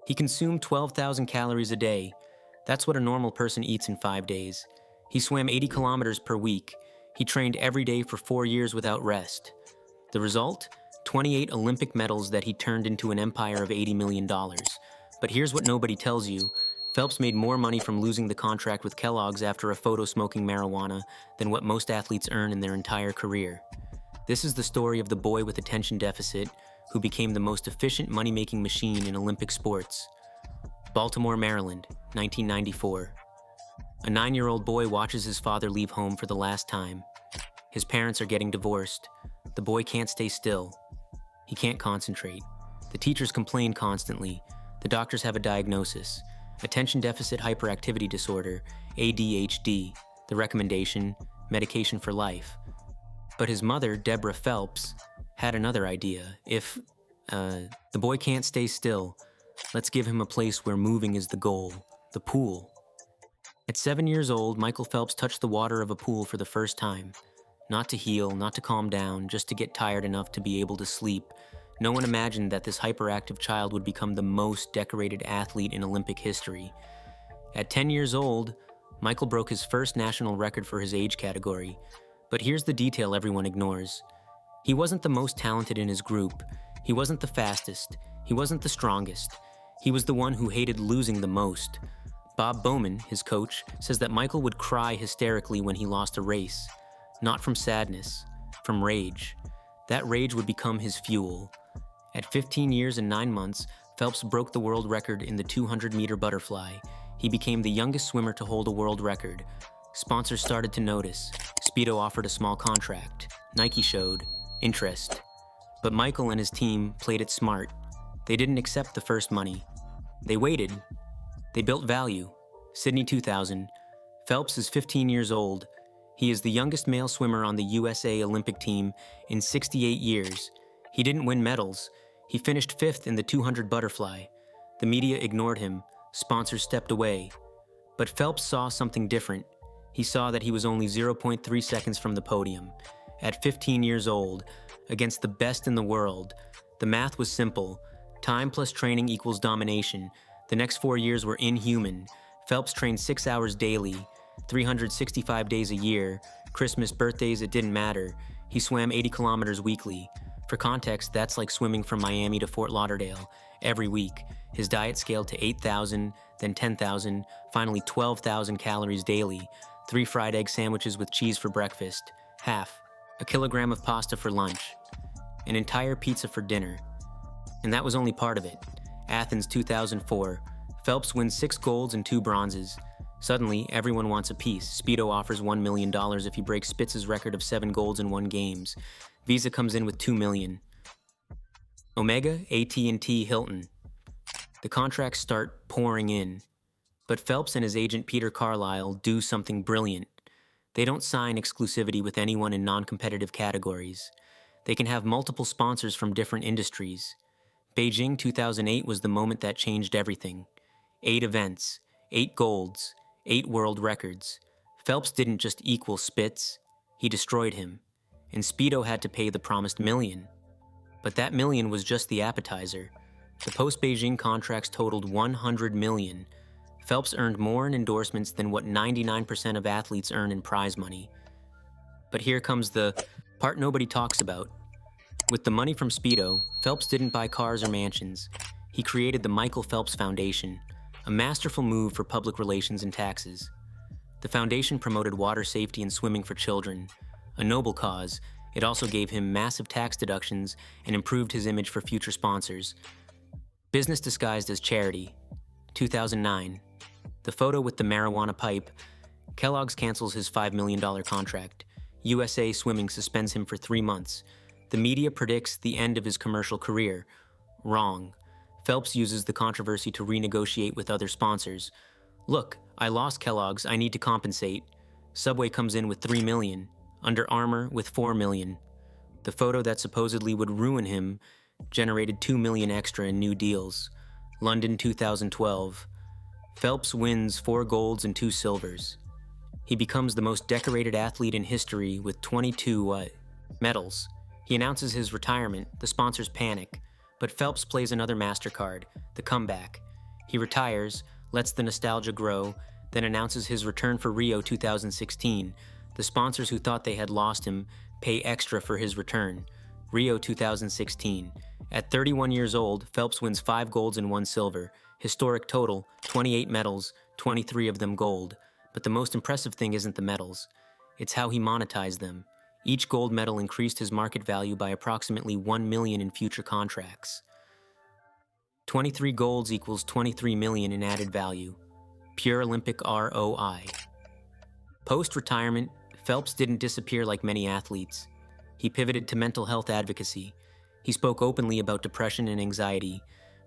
He consumed 12,000 calories a day. That's what a normal person eats in 5 days. He swam 80 kilometers per week. He trained every day for 4 years without rest. The result? 28 Olympic medals that he turned into an empire of $80 million. But here's what nobody tells you. Phelps made more money from losing the contract with Kellogg's after a photo smoking marijuana than what most athletes earn in their entire career. This is the story of the boy with attention deficit who became the most efficient money-making machine in Olympic sports. Baltimore, Maryland, 1994. A 9-year-old boy watches his father leave home for the last time. His parents are getting divorced. The boy can't stay still. He can't concentrate. The teachers complain constantly. The doctors have a diagnosis: attention deficit hyperactivity disorder, ADHD. The recommendation: medication for life. But his mother, Deborah Phelps, had another idea. If the boy can't stay still, let's give him a place where moving is the goal: the pool. At 7 years old, Michael Phelps touched the water of a pool for the first time. Not to heal, not to calm down, just to get tired enough to be able to sleep. No one imagined that this hyperactive child would become the most decorated athlete in Olympic history. At 10 years old, Michael broke his first national record for his age category. But here's the detail everyone ignores. He wasn't the most talented in his group. He wasn't the fastest. He wasn't the strongest. He was the one who hated losing the most. Bob Bowman, his coach, says that Michael would cry hysterically when he lost a race. Not from sadness, from rage. That rage would become his fuel. At 15 years and 9 months, Phelps broke the world record in the 200-meter butterfly. He became the youngest swimmer to hold a world record. Sponsors started to notice. Speedo offered a small contract. Nike showed interest. But Michael and his team played it smart. They didn't accept the first money. They waited. They built value. Sydney 2000. Phelps is 15 years old. He is the youngest male swimmer on the USA Olympic team in 68 years. He didn't win medals. He finished 5th in the 200 butterfly. The media ignored him. Sponsors stepped away. But Phelps saw something different. He saw that he was only 0.3 seconds from the podium. At 15 years old, against the best in the world, the math was simple. Time plus training equals domination. The next 4 years were inhuman. Phelps trained 6 hours daily, 365 days a year. Christmas, birthdays, it didn't matter. He swam 80 kilometers weekly. For context, that's like swimming from Miami to Fort Lauderdale every week. His diet scaled to 8,000, then 10,000, finally 12,000 calories daily. 3 fried egg sandwiches with cheese for breakfast. Half. A kilogram of pasta for lunch. An entire pizza for dinner. And that was only part of it. Athens 2004. Phelps wins 6 golds and 2 bronzes. Suddenly, everyone wants a piece. Speedo offers $1 million if he breaks Spitz's record of 7 golds in 1 games. Visa comes in with $2 million. Omega, AT&T, Hilton. The contracts start pouring in. But Phelps and his agent Peter Carlisle do something brilliant. They don't sign exclusivity with anyone in non-competitive categories. They can have multiple sponsors from different industries. Beijing 2008 was the moment that changed everything. 8 events, 8 golds, 8 world records. Phelps didn't just equal Spitz, he destroyed him. And Speedo had to pay the promised $1 million. But that $1 million was just the appetizer. The post-Beijing contracts totaled $100 million. Phelps earned more in endorsements than what 99% of athletes earn in prize money. But here comes the part nobody talks about. With the money from Speedo, Phelps didn't buy cars or mansions. He created the Michael Phelps Foundation, a masterful move for public relations and taxes. The foundation promoted water safety and swimming for children. A noble cause, it also gave him massive tax deductions and improved his image for future sponsors. Business disguised as charity. 2009. The photo with the marijuana pipe. Kellogg's cancels his $5 million contract. USA Swimming suspends him for 3 months. The media predicts the end of his commercial career. Wrong. Phelps uses the controversy to renegotiate with other sponsors. Look, I lost Kellogg's, I need to compensate. Subway comes in with $3 million. Under Armour with $4 million. The photo that supposedly would ruin him generated $2 million extra in new deals. London 2012. Phelps wins 4 golds and 2 silvers. He becomes the most decorated athlete in history with 22 medals. He announces his retirement. The sponsors panic. But Phelps plays another MasterCard, the comeback. He retires, lets the nostalgia grow, then announces his return for Rio 2016. The sponsors who thought they had lost him pay extra for his return. Rio 2016. At 31 years old, Phelps wins 5 golds and 1 silver. Historic total, 28 medals, 23 of them gold. But the most impressive thing isn't the medals. It's how he monetized them. Each gold medal increased his market value by approximately $1 million in future contracts. 23 golds equals $23 million in added value. Pure Olympic ROI. Post-retirement, Phelps didn't disappear like many athletes. He pivoted to mental health advocacy. He spoke openly about depression and anxiety.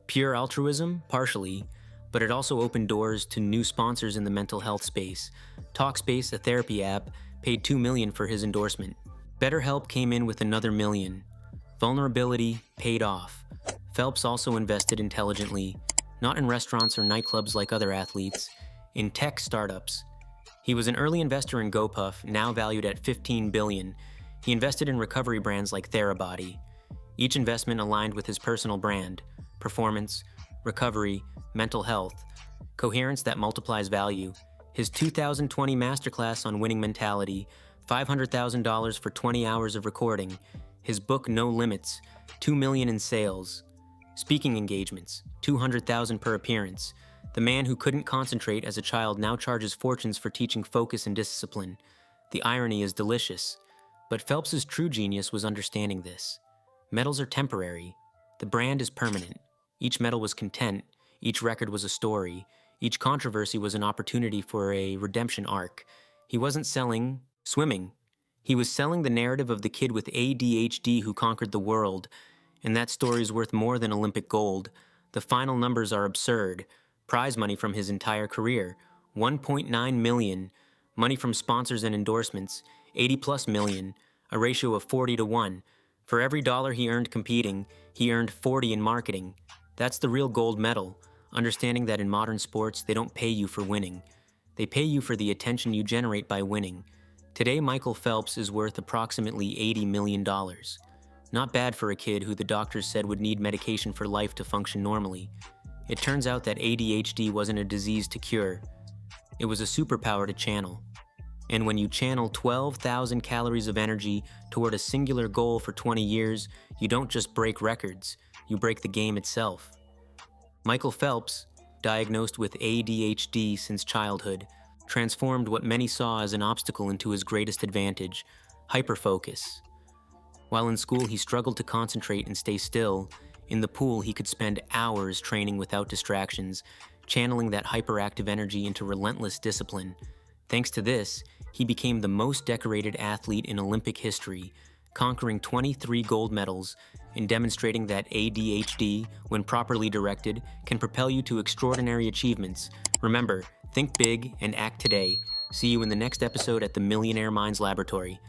Pure altruism? Partially. But it also opened doors to new sponsors in the mental health space. Talkspace, a therapy app, paid $2 million for his endorsement. BetterHelp came in with another $1 million. Vulnerability paid off. Phelps also invested intelligently, not in restaurants or nightclubs like other athletes, in tech startups. He was an early investor in GoPuff, now valued at $15 billion. He invested in recovery brands like Adhd. Each investment aligned with his personal brand: performance, recovery, mental health, coherence that multiplies value. His 2020 masterclass on winning mentality, $500,000 for 20 hours of recording. His book No Limits, $2 million in sales. Speaking engagements, $200,000 per appearance. The man who couldn't concentrate as a child now charges fortunes for teaching focus and discipline. The irony is delicious. But Phelps's true genius was understanding this. Medals are temporary. The brand is permanent. Each medal was content. Each record was a story. Each controversy was an opportunity for a redemption arc. He wasn't selling swimming. He was selling the narrative of the kid with ADHD who conquered the world. And that story is worth more than Olympic gold. The final numbers are absurd. Prize money from his entire career, $1.9 million. Money from sponsors and endorsements, $80+ million, a ratio of 40-1. For every dollar he earned competing, he earned 40 in marketing. That's the real gold medal, understanding that in modern sports, they don't pay you for winning. They pay you for the attention you generate by winning. Today, Michael Phelps is worth approximately $80 million. Not bad for a kid who the doctors said would need medication for life to function normally. It turns out that ADHD wasn't a disease to cure. It was a superpower to channel. And when you channel 12,000 calories of energy toward a singular goal for 20 years, you don't just break records, you break the game itself. Michael Phelps, diagnosed with ADHD since childhood, transformed what many saw as an obstacle into his greatest advantage: hyperfocus. While in school, he struggled to concentrate and stay still. In the pool, he could spend hours training without distractions, channeling that hyperactive energy into relentless discipline. Thanks to this, he became the most decorated athlete in Olympic history, conquering 23 gold medals and demonstrating that ADHD, when properly directed, can propel you to extraordinary achievements. Remember, think big and act today. See you in the next episode at the Millionaire Minds Laboratory.